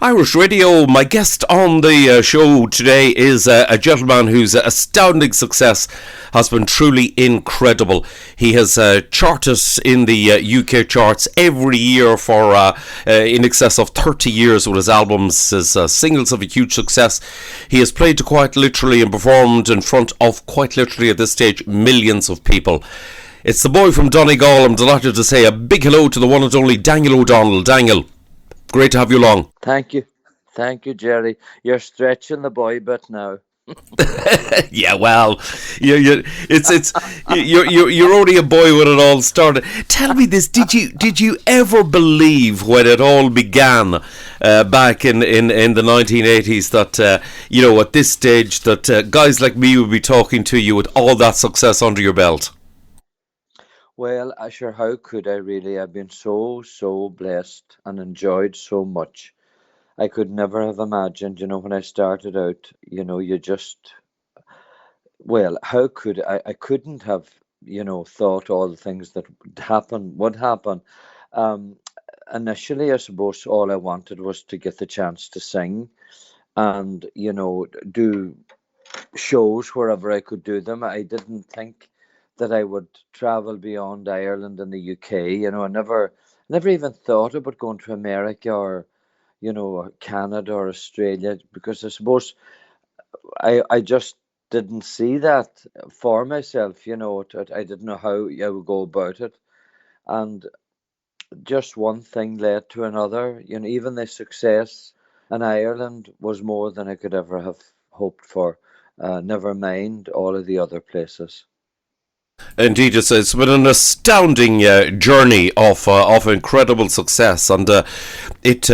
Irish Radio. My guest on the show today is a gentleman whose astounding success has been truly incredible. He has charted in the UK charts every year for in excess of 30 years with his albums, his singles of a huge success. He has played to quite literally and performed in front of quite literally at this stage millions of people. It's the boy from Donegal. I'm delighted to say a big hello to the one and only Daniel O'Donnell. Daniel, great to have you along. Thank you. Thank you, Jerry. You're stretching the boy bit now. Yeah, well, it's you're only a boy when it all started. Tell me this: did you ever believe when it all began back in the 1980s that at this stage that guys like me would be talking to you with all that success under your belt? Well, sure, how could I really? I've been so blessed and enjoyed so much. I could never have imagined, when I started out, you just, well, how could I couldn't have, thought all the things that would happen. Um, Initially, I suppose all I wanted was to get the chance to sing and, do shows wherever I could do them. I didn't think that I would travel beyond Ireland and the UK. I never even thought about going to America or, Canada or Australia, because I suppose I just didn't see that for myself. I didn't know how I would go about it. And just one thing led to another. Even the success in Ireland was more than I could ever have hoped for. Never mind all of the other places. Indeed, it's been an astounding journey of incredible success, and it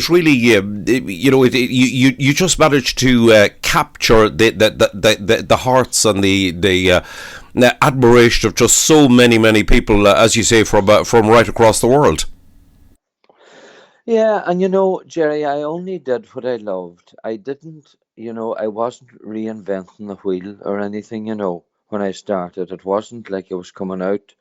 really you just managed to capture the hearts and the admiration of just so many people, as you say, from right across the world. Yeah, and Jerry, I only did what I loved. I didn't, I wasn't reinventing the wheel or anything, when I started. It wasn't like I was coming out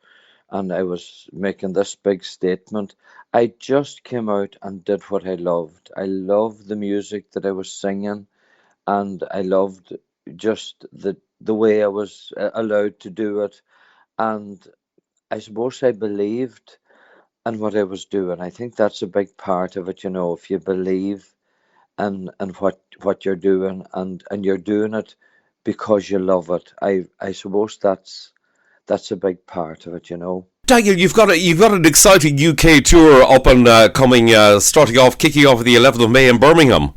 and I was making this big statement. I just came out and did what I loved. I loved the music that I was singing, and I loved just the way I was allowed to do it. And I suppose I believed in what I was doing. I think that's a big part of it, if you believe in what you're doing, and you're doing it because you love it. I suppose that's a big part of it. Daniel, you've got an exciting UK tour up and coming, kicking off the 11th of May in Birmingham.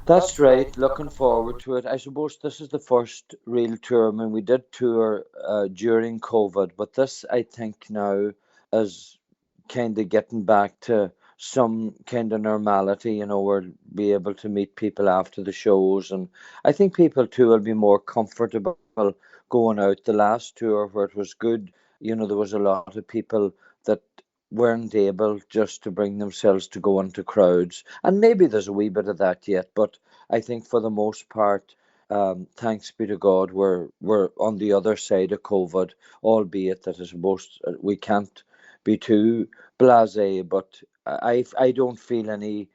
That's right. Looking forward to it. I suppose this is the first real tour. I mean, we did tour during COVID, but this, I think, now is kind of getting back to some kind of normality. We'll be able to meet people after the shows, and I think people too will be more comfortable going out. The last tour where it was good, there was a lot of people that weren't able just to bring themselves to go into crowds, and maybe there's a wee bit of that yet, but I think for the most part, thanks be to God, we're on the other side of COVID, albeit that I suppose we can't be too blasé, but I don't feel any,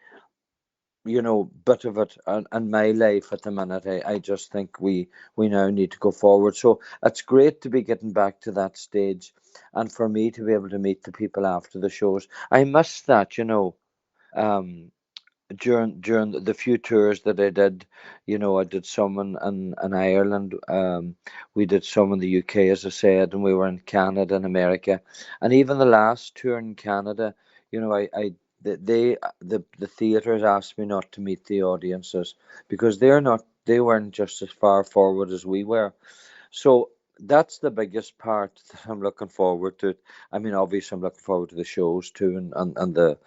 bit of it in my life at the minute. I just think we now need to go forward. So it's great to be getting back to that stage, and for me to be able to meet the people after the shows. I miss that, um, during the few tours that I did. I did some in Ireland. We did some in the UK, as I said, and we were in Canada and America, and even the last tour in Canada. I the theaters asked me not to meet the audiences because they weren't just as far forward as we were. So that's the biggest part that I'm looking forward to. I mean, obviously, I'm looking forward to the shows too, and the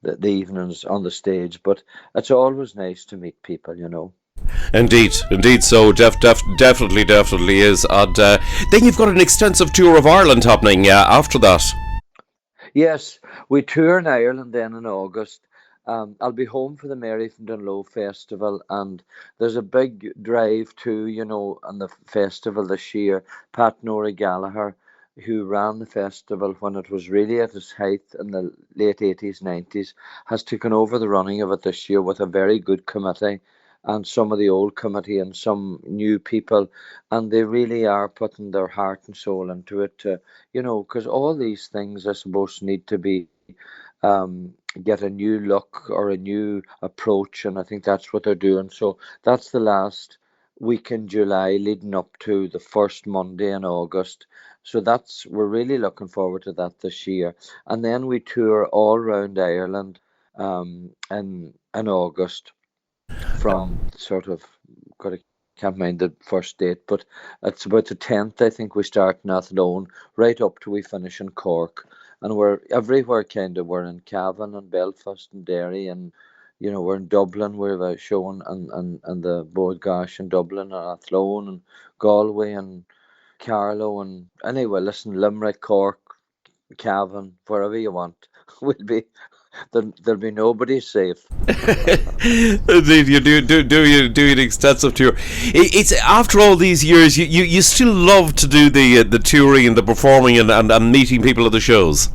the evenings on the stage. But it's always nice to meet people. Indeed. So definitely is. And then you've got an extensive tour of Ireland happening after that. Yes, we tour in Ireland then in August. I'll be home for the Mary from Dunlow Festival, and there's a big drive too, on the festival this year. Pat Nora Gallagher, who ran the festival when it was really at its height in the late 80s, 90s, has taken over the running of it this year with a very good committee and some of the old committee and some new people. And they really are putting their heart and soul into it to, because all these things, I suppose, need to be get a new look or a new approach, and I think that's what they're doing. So that's the last week in July, leading up to the first Monday in August. So we're really looking forward to that this year, and then we tour all around Ireland in August from sort of got to can't mind the first date, but it's about the 10th. I think we start in Athlone right up to we finish in Cork, and we're everywhere kind of. We're in Cavan and Belfast and Derry, and we're in Dublin. We're showing and the Board Gash in Dublin and Athlone and Galway and Carlow and anyway. Listen, Limerick, Cork, Cavan, wherever you want, we'll be there'll be nobody safe. Indeed, you do an extensive tour. It's after all these years, you still love to do the touring and the performing and meeting people at the shows.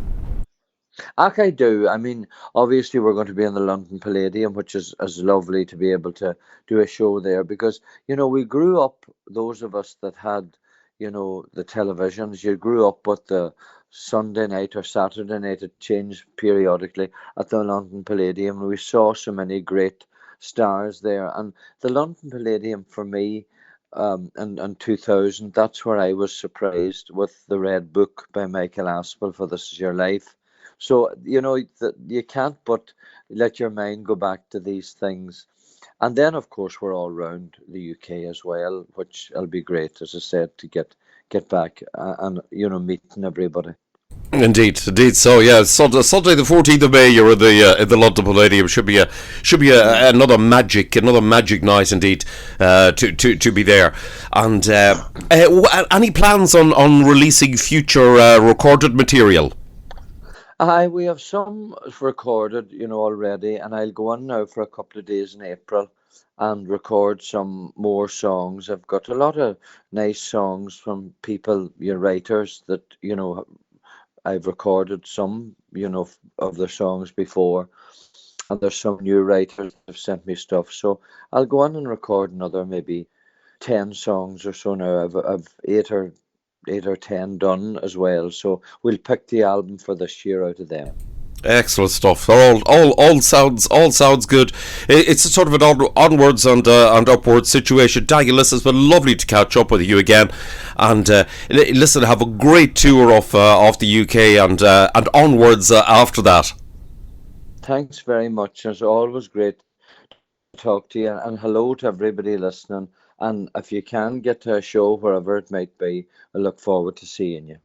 I do. I mean, obviously, we're going to be in the London Palladium, which is lovely to be able to do a show there because, we grew up, those of us that had, the televisions, you grew up with the Sunday night or Saturday night, it changed periodically at the London Palladium. And we saw so many great stars there. And the London Palladium for me, in 2000, that's where I was surprised with the Red Book by Michael Aspel for This Is Your Life. So, you can't but let your mind go back to these things. And then, of course, we're all around the UK as well, which will be great, as I said, to get back and, meeting everybody. Indeed. So yeah, Sunday the 14th of May, you're in the London Palladium. Should be another magic night indeed. To be there. And any plans on releasing future recorded material? Aye, we have some recorded, already, and I'll go on now for a couple of days in April and record some more songs. I've got a lot of nice songs from people, writers that, I've recorded some, of their songs before, and there's some new writers that have sent me stuff. So I'll go on and record another maybe 10 songs or so now. I've eight or 10 done as well. So we'll pick the album for this year out of them. Excellent stuff. All sounds good. It's a sort of an onwards and upwards situation. Daniel, listen, it's been lovely to catch up with you again. And listen, have a great tour of the UK and onwards after that. Thanks very much. It's always great to talk to you, and hello to everybody listening. And if you can get to a show wherever it might be, I look forward to seeing you.